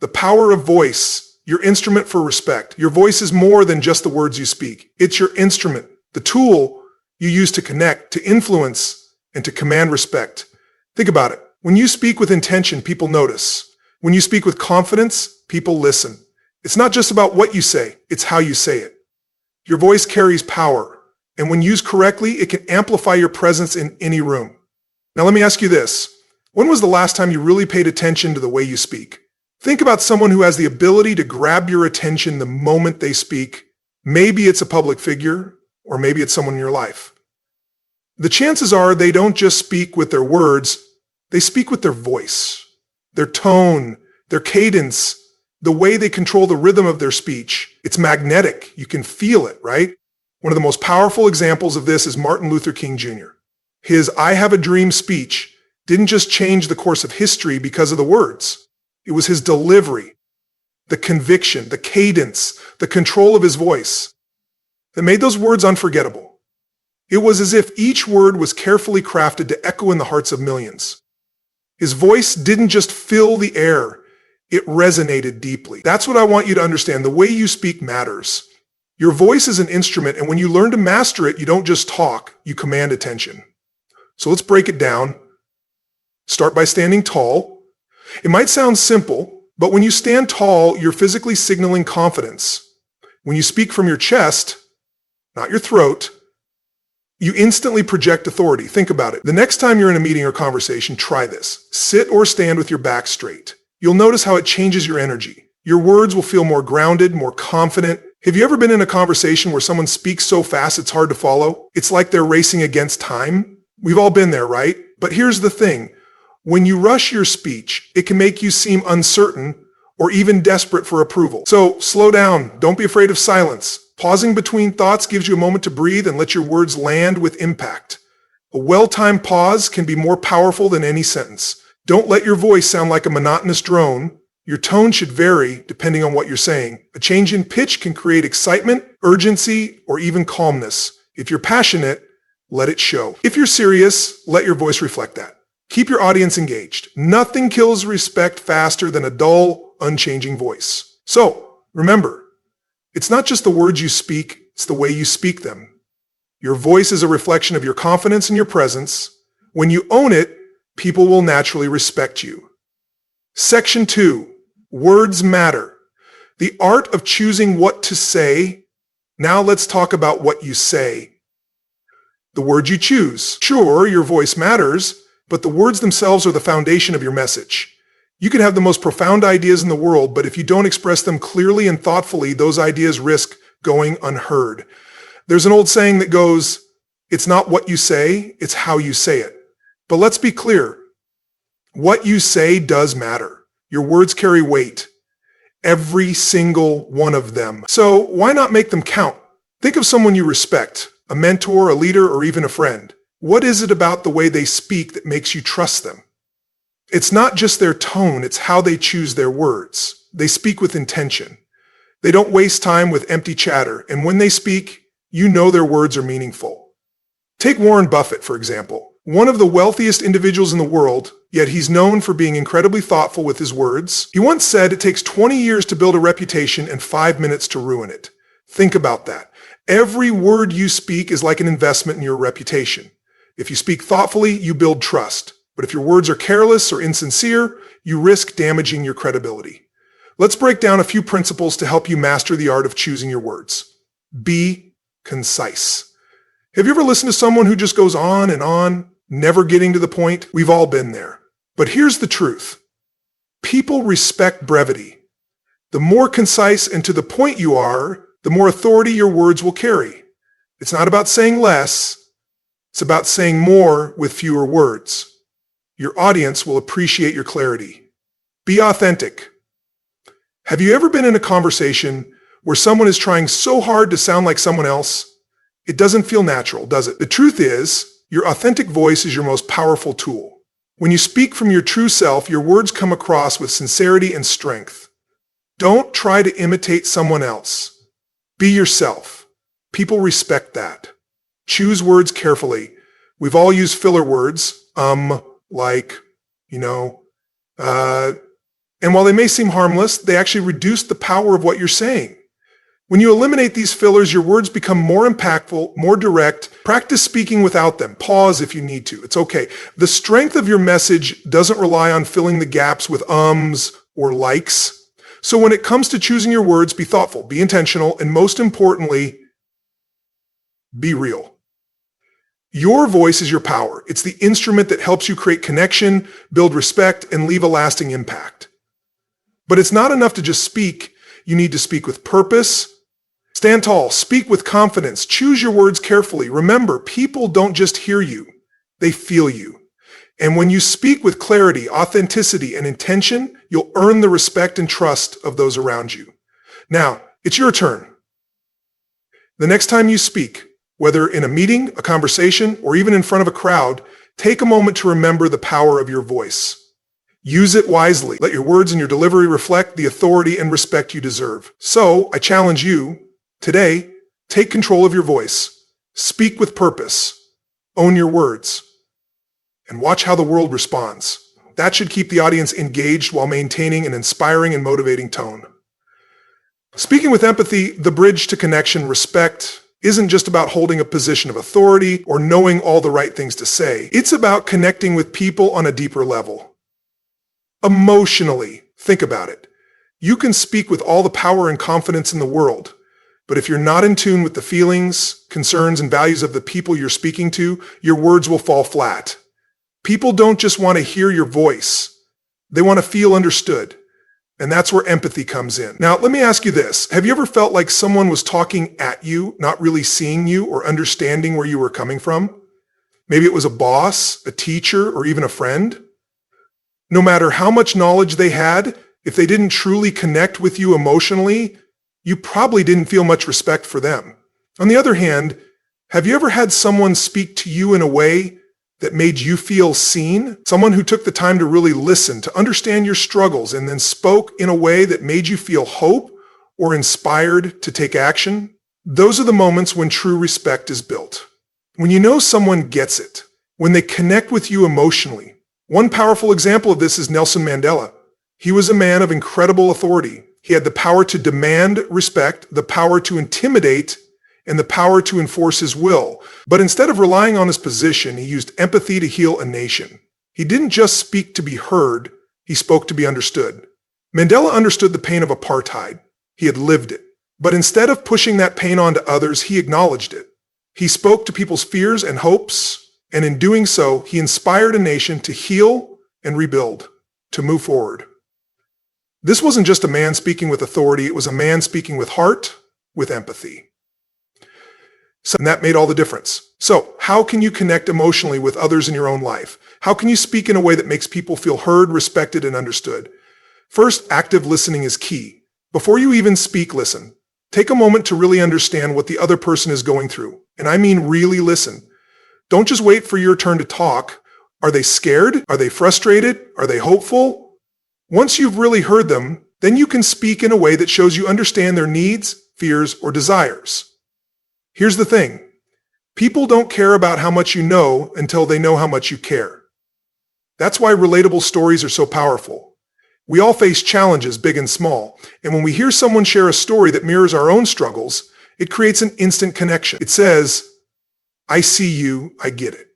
The power of voice, your instrument for respect. Your voice is more than just the words you speak. It's your instrument, the tool you use to connect, to influence, and to command respect. Think about it. When you speak with intention, people notice. When you speak with confidence, people listen. It's not just about what you say, it's how you say it. Your voice carries power, and when used correctly, it can amplify your presence in any room. Now let me ask you this. When was the last time you really paid attention to the way you speak? Think about someone who has the ability to grab your attention the moment they speak. Maybe it's a public figure, or maybe it's someone in your life. The chances are they don't just speak with their words, they speak with their voice, their tone, their cadence, the way they control the rhythm of their speech. It's magnetic. You can feel it, right? One of the most powerful examples of this is Martin Luther King Jr. His "I Have a Dream" speech didn't just change the course of history because of the words. It was his delivery, the conviction, the cadence, the control of his voice that made those words unforgettable. It was as if each word was carefully crafted to echo in the hearts of millions. His voice didn't just fill the air, it resonated deeply. That's what I want you to understand. The way you speak matters. Your voice is an instrument, and when you learn to master it, you don't just talk, you command attention. So let's break it down. Start by standing tall. It might sound simple, but when you stand tall, you're physically signaling confidence. When you speak from your chest, not your throat, you instantly project authority. Think about it. The next time you're in a meeting or conversation, try this. Sit or stand with your back straight. You'll notice how it changes your energy. Your words will feel more grounded, more confident. Have you ever been in a conversation where someone speaks so fast it's hard to follow? It's like they're racing against time. We've all been there, right? But here's the thing. When you rush your speech, it can make you seem uncertain or even desperate for approval. So slow down. Don't be afraid of silence. Pausing between thoughts gives you a moment to breathe and let your words land with impact. A well-timed pause can be more powerful than any sentence. Don't let your voice sound like a monotonous drone. Your tone should vary depending on what you're saying. A change in pitch can create excitement, urgency, or even calmness. If you're passionate, let it show. If you're serious, let your voice reflect that. Keep your audience engaged. Nothing kills respect faster than a dull, unchanging voice. So, remember, it's not just the words you speak, it's the way you speak them. Your voice is a reflection of your confidence and your presence. When you own it, people will naturally respect you. Section 2. Words matter. The art of choosing what to say. Now let's talk about what you say. The words you choose. Sure, your voice matters, but the words themselves are the foundation of your message. You can have the most profound ideas in the world, but if you don't express them clearly and thoughtfully, those ideas risk going unheard. There's an old saying that goes, it's not what you say, it's how you say it. But let's be clear. What you say does matter. Your words carry weight. Every single one of them. So why not make them count? Think of someone you respect, a mentor, a leader, or even a friend. What is it about the way they speak that makes you trust them? It's not just their tone, it's how they choose their words. They speak with intention. They don't waste time with empty chatter, and when they speak, you know their words are meaningful. Take Warren Buffett, for example. One of the wealthiest individuals in the world, yet he's known for being incredibly thoughtful with his words. He once said it takes 20 years to build a reputation and 5 minutes to ruin it. Think about that. Every word you speak is like an investment in your reputation. If you speak thoughtfully, you build trust. But if your words are careless or insincere, you risk damaging your credibility. Let's break down a few principles to help you master the art of choosing your words. Be concise. Have you ever listened to someone who just goes on and on, never getting to the point? We've all been there. But here's the truth. People respect brevity. The more concise and to the point you are, the more authority your words will carry. It's not about saying less. It's about saying more with fewer words. Your audience will appreciate your clarity. Be authentic. Have you ever been in a conversation where someone is trying so hard to sound like someone else? It doesn't feel natural, does it? The truth is, your authentic voice is your most powerful tool. When you speak from your true self, your words come across with sincerity and strength. Don't try to imitate someone else. Be yourself. People respect that. Choose words carefully. We've all used filler words, like, And while they may seem harmless, they actually reduce the power of what you're saying. When you eliminate these fillers, your words become more impactful, more direct. Practice speaking without them. Pause if you need to. It's okay. The strength of your message doesn't rely on filling the gaps with ums or likes. So when it comes to choosing your words, be thoughtful, be intentional, and most importantly, be real. Your voice is your power. It's the instrument that helps you create connection, build respect, and leave a lasting impact. But it's not enough to just speak. You need to speak with purpose. Stand tall. Speak with confidence. Choose your words carefully. Remember, people don't just hear you. They feel you. And when you speak with clarity, authenticity, and intention, you'll earn the respect and trust of those around you. Now, it's your turn. The next time you speak, whether in a meeting, a conversation, or even in front of a crowd, take a moment to remember the power of your voice. Use it wisely. Let your words and your delivery reflect the authority and respect you deserve. So, I challenge you, today, take control of your voice. Speak with purpose. Own your words. And watch how the world responds. That should keep the audience engaged while maintaining an inspiring and motivating tone. Speaking with empathy, the bridge to connection, respect, isn't just about holding a position of authority or knowing all the right things to say. It's about connecting with people on a deeper level. Emotionally, think about it. You can speak with all the power and confidence in the world, but if you're not in tune with the feelings, concerns, and values of the people you're speaking to, your words will fall flat. People don't just want to hear your voice. They want to feel understood. And that's where empathy comes in. Now, let me ask you this. Have you ever felt like someone was talking at you, not really seeing you or understanding where you were coming from? Maybe it was a boss, a teacher, or even a friend. No matter how much knowledge they had, if they didn't truly connect with you emotionally, you probably didn't feel much respect for them. On the other hand, have you ever had someone speak to you in a way that made you feel seen? Someone who took the time to really listen, to understand your struggles, and then spoke in a way that made you feel hope or inspired to take action? Those are the moments when true respect is built. When you know someone gets it, when they connect with you emotionally. One powerful example of this is Nelson Mandela. He was a man of incredible authority. He had the power to demand respect, the power to intimidate, and the power to enforce his will. But instead of relying on his position, he used empathy to heal a nation. He didn't just speak to be heard, he spoke to be understood. Mandela understood the pain of apartheid. He had lived it. But instead of pushing that pain onto others, he acknowledged it. He spoke to people's fears and hopes, and in doing so, he inspired a nation to heal and rebuild, to move forward. This wasn't just a man speaking with authority, it was a man speaking with heart, with empathy. And that made all the difference. So, how can you connect emotionally with others in your own life? How can you speak in a way that makes people feel heard, respected, and understood? First, active listening is key. Before you even speak, listen. Take a moment to really understand what the other person is going through. And I mean really listen. Don't just wait for your turn to talk. Are they scared? Are they frustrated? Are they hopeful? Once you've really heard them, then you can speak in a way that shows you understand their needs, fears, or desires. Here's the thing. People don't care about how much you know until they know how much you care. That's why relatable stories are so powerful. We all face challenges, big and small, and when we hear someone share a story that mirrors our own struggles, it creates an instant connection. It says, I see you, I get it.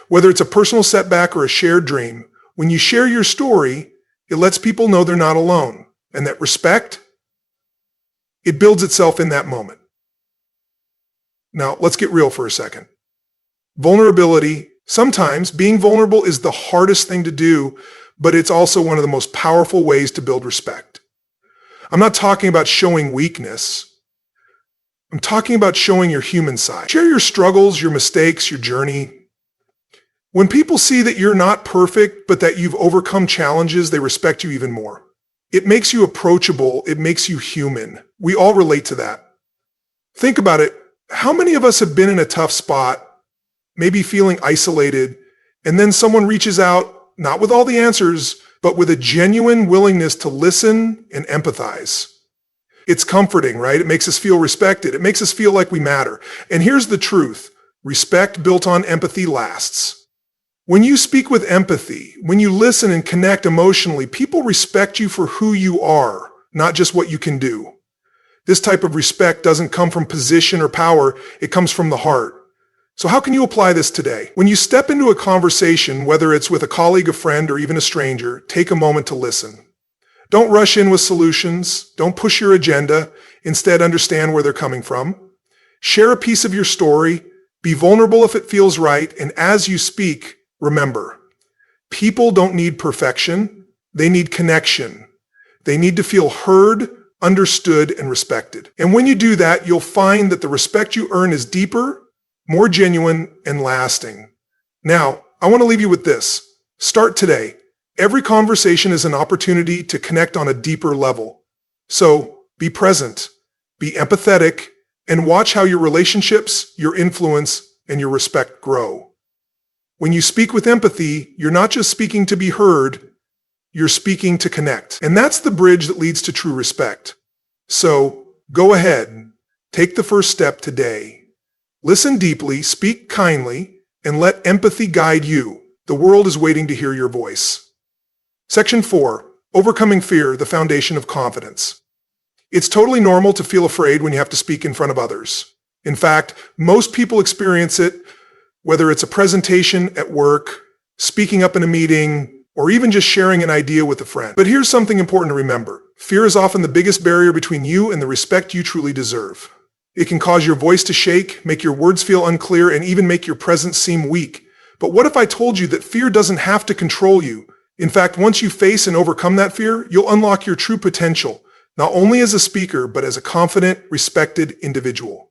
Whether it's a personal setback or a shared dream, when you share your story, it lets people know they're not alone, and that respect, it builds itself in that moment. Now, let's get real for a second. Vulnerability, sometimes being vulnerable is the hardest thing to do, but it's also one of the most powerful ways to build respect. I'm not talking about showing weakness. I'm talking about showing your human side. Share your struggles, your mistakes, your journey. When people see that you're not perfect, but that you've overcome challenges, they respect you even more. It makes you approachable. It makes you human. We all relate to that. Think about it. How many of us have been in a tough spot, maybe feeling isolated, and then someone reaches out, not with all the answers, but with a genuine willingness to listen and empathize? It's comforting, right? It makes us feel respected. It makes us feel like we matter. And here's the truth. Respect built on empathy lasts. When you speak with empathy, when you listen and connect emotionally, people respect you for who you are, not just what you can do. This type of respect doesn't come from position or power, it comes from the heart. So how can you apply this today? When you step into a conversation, whether it's with a colleague, a friend, or even a stranger, take a moment to listen. Don't rush in with solutions. Don't push your agenda. Instead, understand where they're coming from. Share a piece of your story. Be vulnerable if it feels right. And as you speak, remember, people don't need perfection. They need connection. They need to feel heard, understood, and respected. And when you do that, you'll find that the respect you earn is deeper, more genuine, and lasting. Now, I want to leave you with this. Start today. Every conversation is an opportunity to connect on a deeper level. So be present, be empathetic, and watch how your relationships, your influence, and your respect grow. When you speak with empathy, you're not just speaking to be heard, you're speaking to connect. And that's the bridge that leads to true respect. So go ahead, take the first step today. Listen deeply, speak kindly, and let empathy guide you. The world is waiting to hear your voice. Section 4. Overcoming fear, the foundation of confidence. It's totally normal to feel afraid when you have to speak in front of others. In fact, most people experience it, whether it's a presentation at work, speaking up in a meeting, or even just sharing an idea with a friend. But here's something important to remember. Fear is often the biggest barrier between you and the respect you truly deserve. It can cause your voice to shake, make your words feel unclear, and even make your presence seem weak. But what if I told you that fear doesn't have to control you? In fact, once you face and overcome that fear, you'll unlock your true potential, not only as a speaker, but as a confident, respected individual.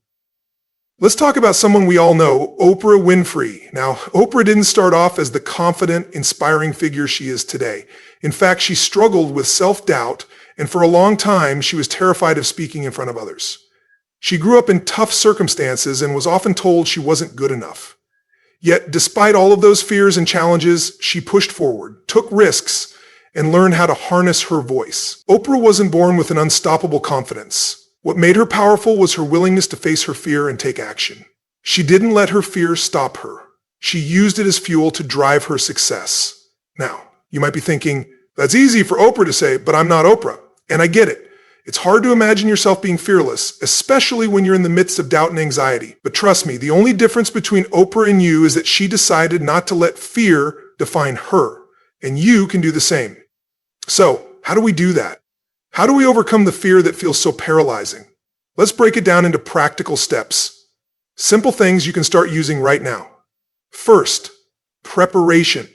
Let's talk about someone we all know, Oprah Winfrey. Now, Oprah didn't start off as the confident, inspiring figure she is today. In fact, she struggled with self-doubt, and for a long time, she was terrified of speaking in front of others. She grew up in tough circumstances and was often told she wasn't good enough. Yet, despite all of those fears and challenges, she pushed forward, took risks, and learned how to harness her voice. Oprah wasn't born with an unstoppable confidence. What made her powerful was her willingness to face her fear and take action. She didn't let her fear stop her. She used it as fuel to drive her success. Now, you might be thinking, that's easy for Oprah to say, but I'm not Oprah. And I get it. It's hard to imagine yourself being fearless, especially when you're in the midst of doubt and anxiety. But trust me, the only difference between Oprah and you is that she decided not to let fear define her, and you can do the same. So, how do we do that? How do we overcome the fear that feels so paralyzing? Let's break it down into practical steps. Simple things you can start using right now. First, preparation.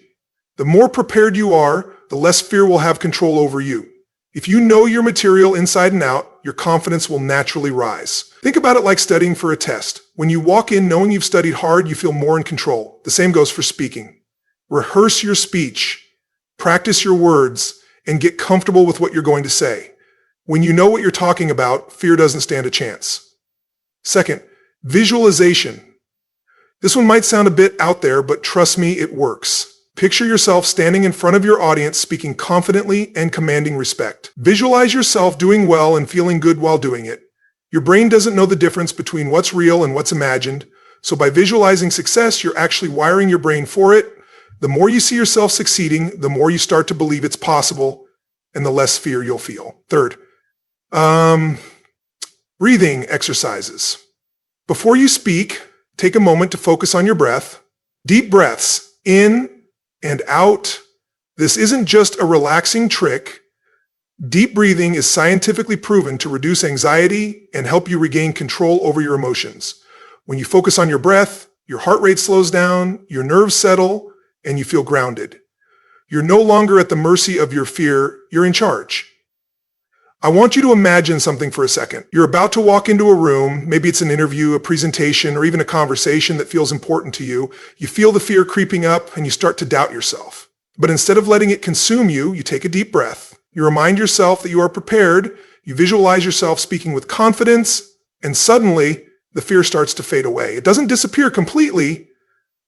The more prepared you are, the less fear will have control over you. If you know your material inside and out, your confidence will naturally rise. Think about it like studying for a test. When you walk in knowing you've studied hard, you feel more in control. The same goes for speaking. Rehearse your speech, practice your words, and get comfortable with what you're going to say. When you know what you're talking about, fear doesn't stand a chance. Second, visualization. This one might sound a bit out there, but trust me, it works. Picture yourself standing in front of your audience, speaking confidently and commanding respect. Visualize yourself doing well and feeling good while doing it. Your brain doesn't know the difference between what's real and what's imagined, so by visualizing success, you're actually wiring your brain for it. The more you see yourself succeeding, the more you start to believe it's possible, and the less fear you'll feel. Third, breathing exercises. Before you speak, take a moment to focus on your breath. Deep breaths in and out. This isn't just a relaxing trick. Deep breathing is scientifically proven to reduce anxiety and help you regain control over your emotions. When you focus on your breath, your heart rate slows down, your nerves settle, and you feel grounded. You're no longer at the mercy of your fear, you're in charge. I want you to imagine something for a second. You're about to walk into a room, maybe it's an interview, a presentation, or even a conversation that feels important to you. You feel the fear creeping up and you start to doubt yourself. But instead of letting it consume you, you take a deep breath. You remind yourself that you are prepared. You visualize yourself speaking with confidence, and suddenly the fear starts to fade away. It doesn't disappear completely,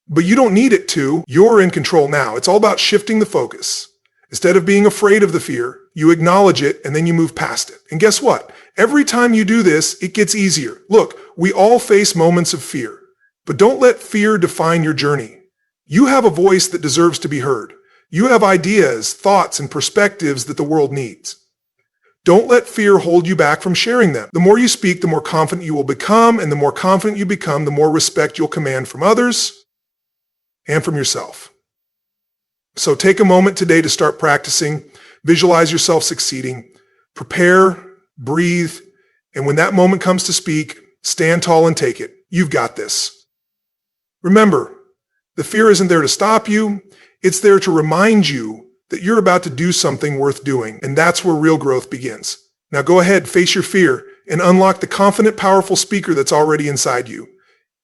but you don't need it to. You're in control now. It's all about shifting the focus. Instead of being afraid of the fear, you acknowledge it and then you move past it. And guess what? Every time you do this, it gets easier. Look, we all face moments of fear, but don't let fear define your journey. You have a voice that deserves to be heard. You have ideas, thoughts, and perspectives that the world needs. Don't let fear hold you back from sharing them. The more you speak, the more confident you will become, and the more confident you become, the more respect you'll command from others and from yourself. So take a moment today to start practicing. Visualize yourself succeeding. Prepare, breathe, and when that moment comes to speak, stand tall and take it. You've got this. Remember, the fear isn't there to stop you. It's there to remind you that you're about to do something worth doing, and that's where real growth begins. Now go ahead, face your fear, and unlock the confident, powerful speaker that's already inside you.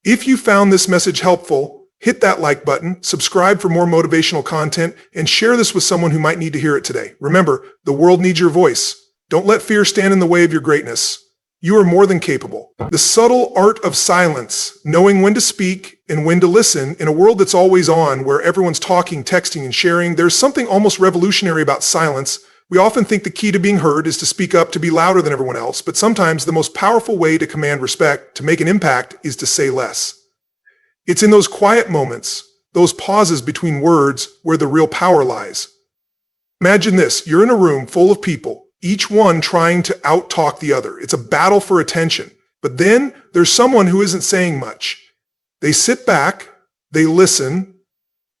If you found this message helpful, hit that like button, subscribe for more motivational content, and share this with someone who might need to hear it today. Remember, the world needs your voice. Don't let fear stand in the way of your greatness. You are more than capable. The subtle art of silence, knowing when to speak and when to listen in a world that's always on, where everyone's talking, texting, and sharing, there's something almost revolutionary about silence. We often think the key to being heard is to speak up, to be louder than everyone else, but sometimes the most powerful way to command respect, to make an impact, is to say less. It's in those quiet moments, those pauses between words, where the real power lies. Imagine this, you're in a room full of people, each one trying to out-talk the other. It's a battle for attention. But then there's someone who isn't saying much. They sit back, they listen,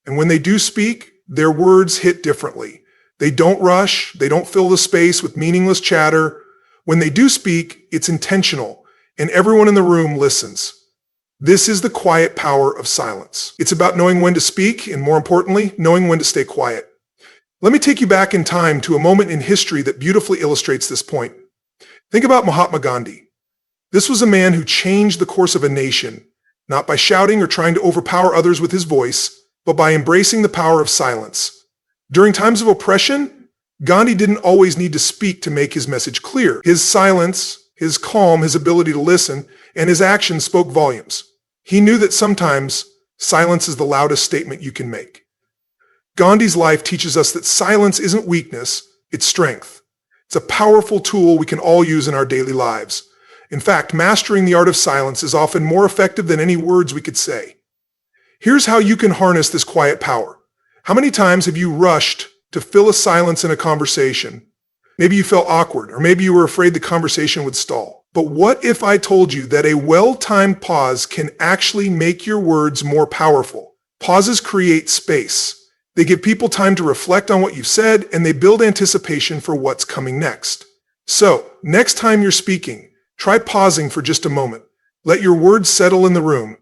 and when they do speak, their words hit differently. They don't rush, they don't fill the space with meaningless chatter. When they do speak, it's intentional, and everyone in the room listens. This is the quiet power of silence. It's about knowing when to speak, and more importantly, knowing when to stay quiet. Let me take you back in time to a moment in history that beautifully illustrates this point. Think about Mahatma Gandhi. This was a man who changed the course of a nation, not by shouting or trying to overpower others with his voice, but by embracing the power of silence. During times of oppression, Gandhi didn't always need to speak to make his message clear. His silence, his calm, his ability to listen, and his actions spoke volumes. He knew that sometimes silence is the loudest statement you can make. Gandhi's life teaches us that silence isn't weakness, it's strength. It's a powerful tool we can all use in our daily lives. In fact, mastering the art of silence is often more effective than any words we could say. Here's how you can harness this quiet power. How many times have you rushed to fill a silence in a conversation? Maybe you felt awkward, or maybe you were afraid the conversation would stall. But what if I told you that a well-timed pause can actually make your words more powerful? Pauses create space. They give people time to reflect on what you've said, and they build anticipation for what's coming next. So, next time you're speaking, try pausing for just a moment. Let your words settle in the room.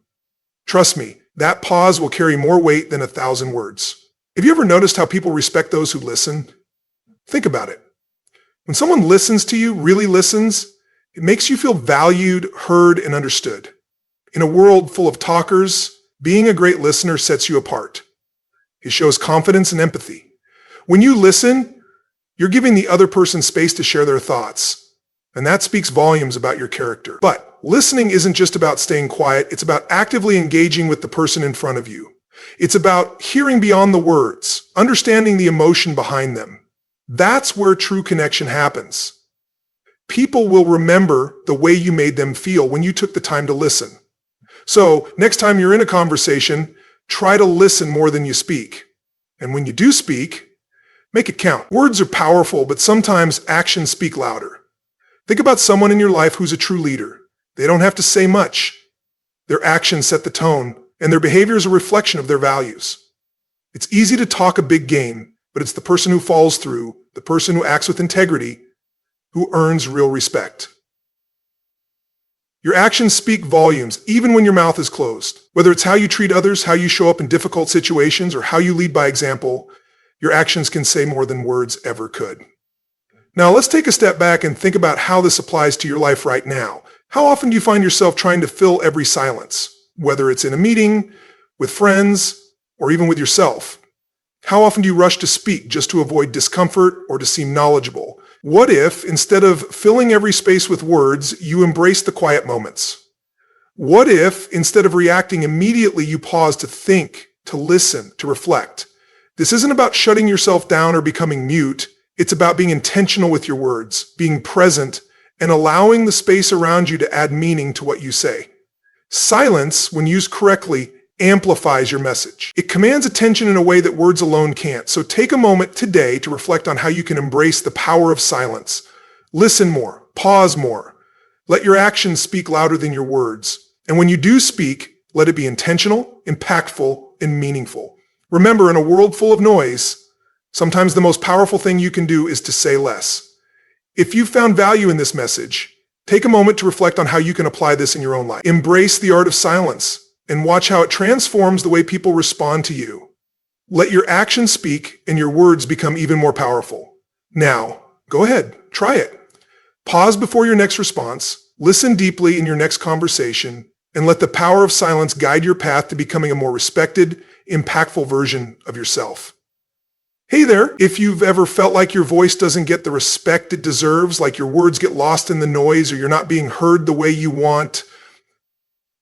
Trust me, that pause will carry more weight than 1,000 words. Have you ever noticed how people respect those who listen? Think about it. When someone listens to you, really listens, it makes you feel valued, heard, and understood. In a world full of talkers, being a great listener sets you apart. It shows confidence and empathy. When you listen, you're giving the other person space to share their thoughts, and that speaks volumes about your character. But listening isn't just about staying quiet, it's about actively engaging with the person in front of you. It's about hearing beyond the words, understanding the emotion behind them. That's where true connection happens. People will remember the way you made them feel when you took the time to listen. So, next time you're in a conversation, try to listen more than you speak. And when you do speak, make it count. Words are powerful, but sometimes actions speak louder. Think about someone in your life who's a true leader. They don't have to say much. Their actions set the tone, and their behavior is a reflection of their values. It's easy to talk a big game, but it's the person who follows through, the person who acts with integrity, who earns real respect. Your actions speak volumes, even when your mouth is closed. Whether it's how you treat others, how you show up in difficult situations, or how you lead by example, your actions can say more than words ever could. Now, let's take a step back and think about how this applies to your life right now. How often do you find yourself trying to fill every silence, whether it's in a meeting, with friends, or even with yourself? How often do you rush to speak just to avoid discomfort or to seem knowledgeable? What if, instead of filling every space with words, you embrace the quiet moments? What if, instead of reacting immediately, you pause to think, to listen, to reflect? This isn't about shutting yourself down or becoming mute. It's about being intentional with your words, being present, and allowing the space around you to add meaning to what you say. Silence, when used correctly, amplifies your message. It commands attention in a way that words alone can't. So take a moment today to reflect on how you can embrace the power of silence. Listen more, pause more. Let your actions speak louder than your words. And when you do speak, let it be intentional, impactful, and meaningful. Remember, in a world full of noise, sometimes the most powerful thing you can do is to say less. If you found value in this message, take a moment to reflect on how you can apply this in your own life. Embrace the art of silence and watch how it transforms the way people respond to you. Let your actions speak and your words become even more powerful. Now, go ahead, try it. Pause before your next response, listen deeply in your next conversation, and let the power of silence guide your path to becoming a more respected, impactful version of yourself. Hey there, if you've ever felt like your voice doesn't get the respect it deserves, like your words get lost in the noise or you're not being heard the way you want,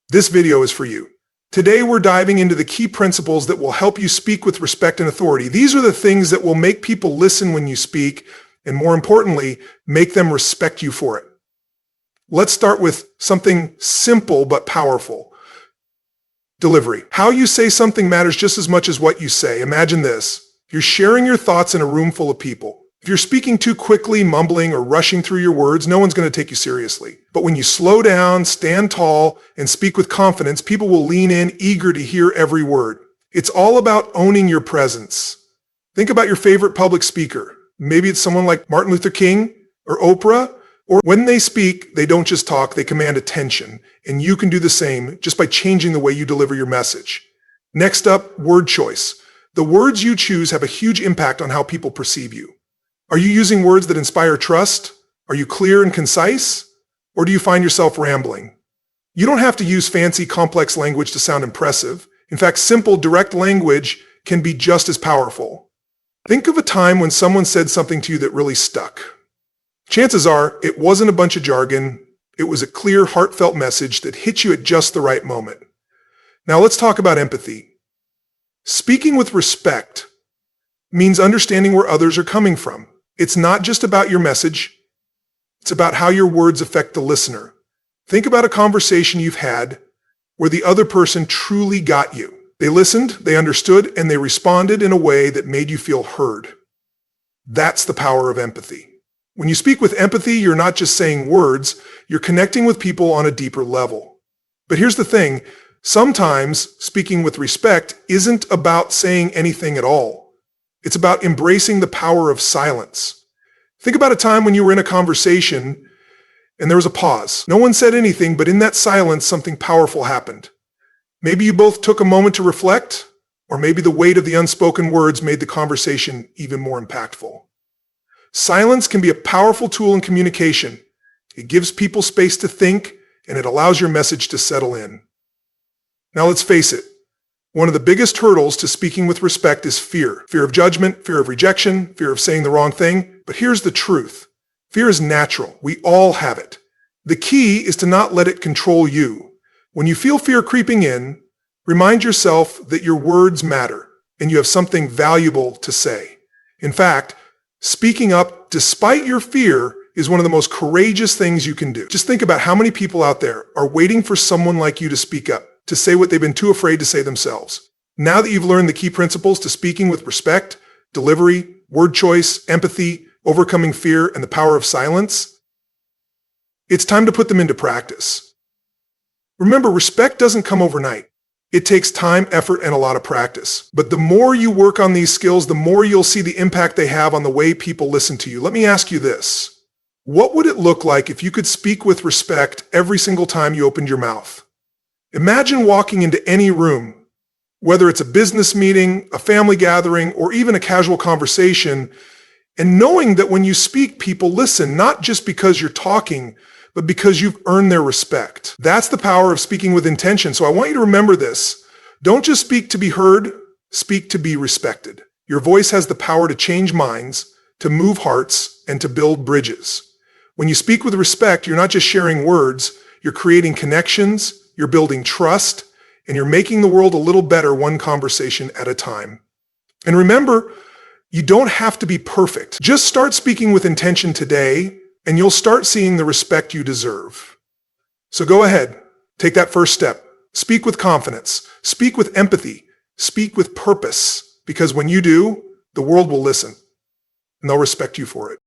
this video is for you. Today we're diving into the key principles that will help you speak with respect and authority. These are the things that will make people listen when you speak, and more importantly, make them respect you for it. Let's start with something simple but powerful. Delivery. How you say something matters just as much as what you say. Imagine this. You're sharing your thoughts in a room full of people. If you're speaking too quickly, mumbling, or rushing through your words, no one's going to take you seriously. But when you slow down, stand tall, and speak with confidence, people will lean in, eager to hear every word. It's all about owning your presence. Think about your favorite public speaker. Maybe it's someone like Martin Luther King or Oprah. Or when they speak, they don't just talk, they command attention. And you can do the same just by changing the way you deliver your message. Next up, word choice. The words you choose have a huge impact on how people perceive you. Are you using words that inspire trust? Are you clear and concise? Or do you find yourself rambling? You don't have to use fancy, complex language to sound impressive. In fact, simple, direct language can be just as powerful. Think of a time when someone said something to you that really stuck. Chances are it wasn't a bunch of jargon. It was a clear, heartfelt message that hit you at just the right moment. Now let's talk about empathy. Speaking with respect means understanding where others are coming from. It's not just about your message. It's about how your words affect the listener. Think about a conversation you've had where the other person truly got you. They listened, they understood, and they responded in a way that made you feel heard. That's the power of empathy. When you speak with empathy, you're not just saying words, you're connecting with people on a deeper level. But here's the thing. Sometimes speaking with respect isn't about saying anything at all. It's about embracing the power of silence. Think about a time when you were in a conversation and there was a pause. No one said anything, but in that silence, something powerful happened. Maybe you both took a moment to reflect, or maybe the weight of the unspoken words made the conversation even more impactful. Silence can be a powerful tool in communication. It gives people space to think, and it allows your message to settle in. Now let's face it, one of the biggest hurdles to speaking with respect is fear. Fear of judgment, fear of rejection, fear of saying the wrong thing. But here's the truth. Fear is natural. We all have it. The key is to not let it control you. When you feel fear creeping in, remind yourself that your words matter and you have something valuable to say. In fact, speaking up despite your fear is one of the most courageous things you can do. Just think about how many people out there are waiting for someone like you to speak up, to say what they've been too afraid to say themselves. Now that you've learned the key principles to speaking with respect, delivery, word choice, empathy, overcoming fear, and the power of silence, it's time to put them into practice. Remember, respect doesn't come overnight. It takes time, effort, and a lot of practice. But the more you work on these skills, the more you'll see the impact they have on the way people listen to you. Let me ask you this. What would it look like if you could speak with respect every single time you opened your mouth? Imagine walking into any room, whether it's a business meeting, a family gathering, or even a casual conversation, and knowing that when you speak, people listen, not just because you're talking, but because you've earned their respect. That's the power of speaking with intention. So I want you to remember this. Don't just speak to be heard, speak to be respected. Your voice has the power to change minds, to move hearts, and to build bridges. When you speak with respect, you're not just sharing words, you're creating connections, you're building trust, and you're making the world a little better one conversation at a time. And remember, you don't have to be perfect. Just start speaking with intention today, and you'll start seeing the respect you deserve. So go ahead, take that first step. Speak with confidence. Speak with empathy. Speak with purpose. Because when you do, the world will listen and they'll respect you for it.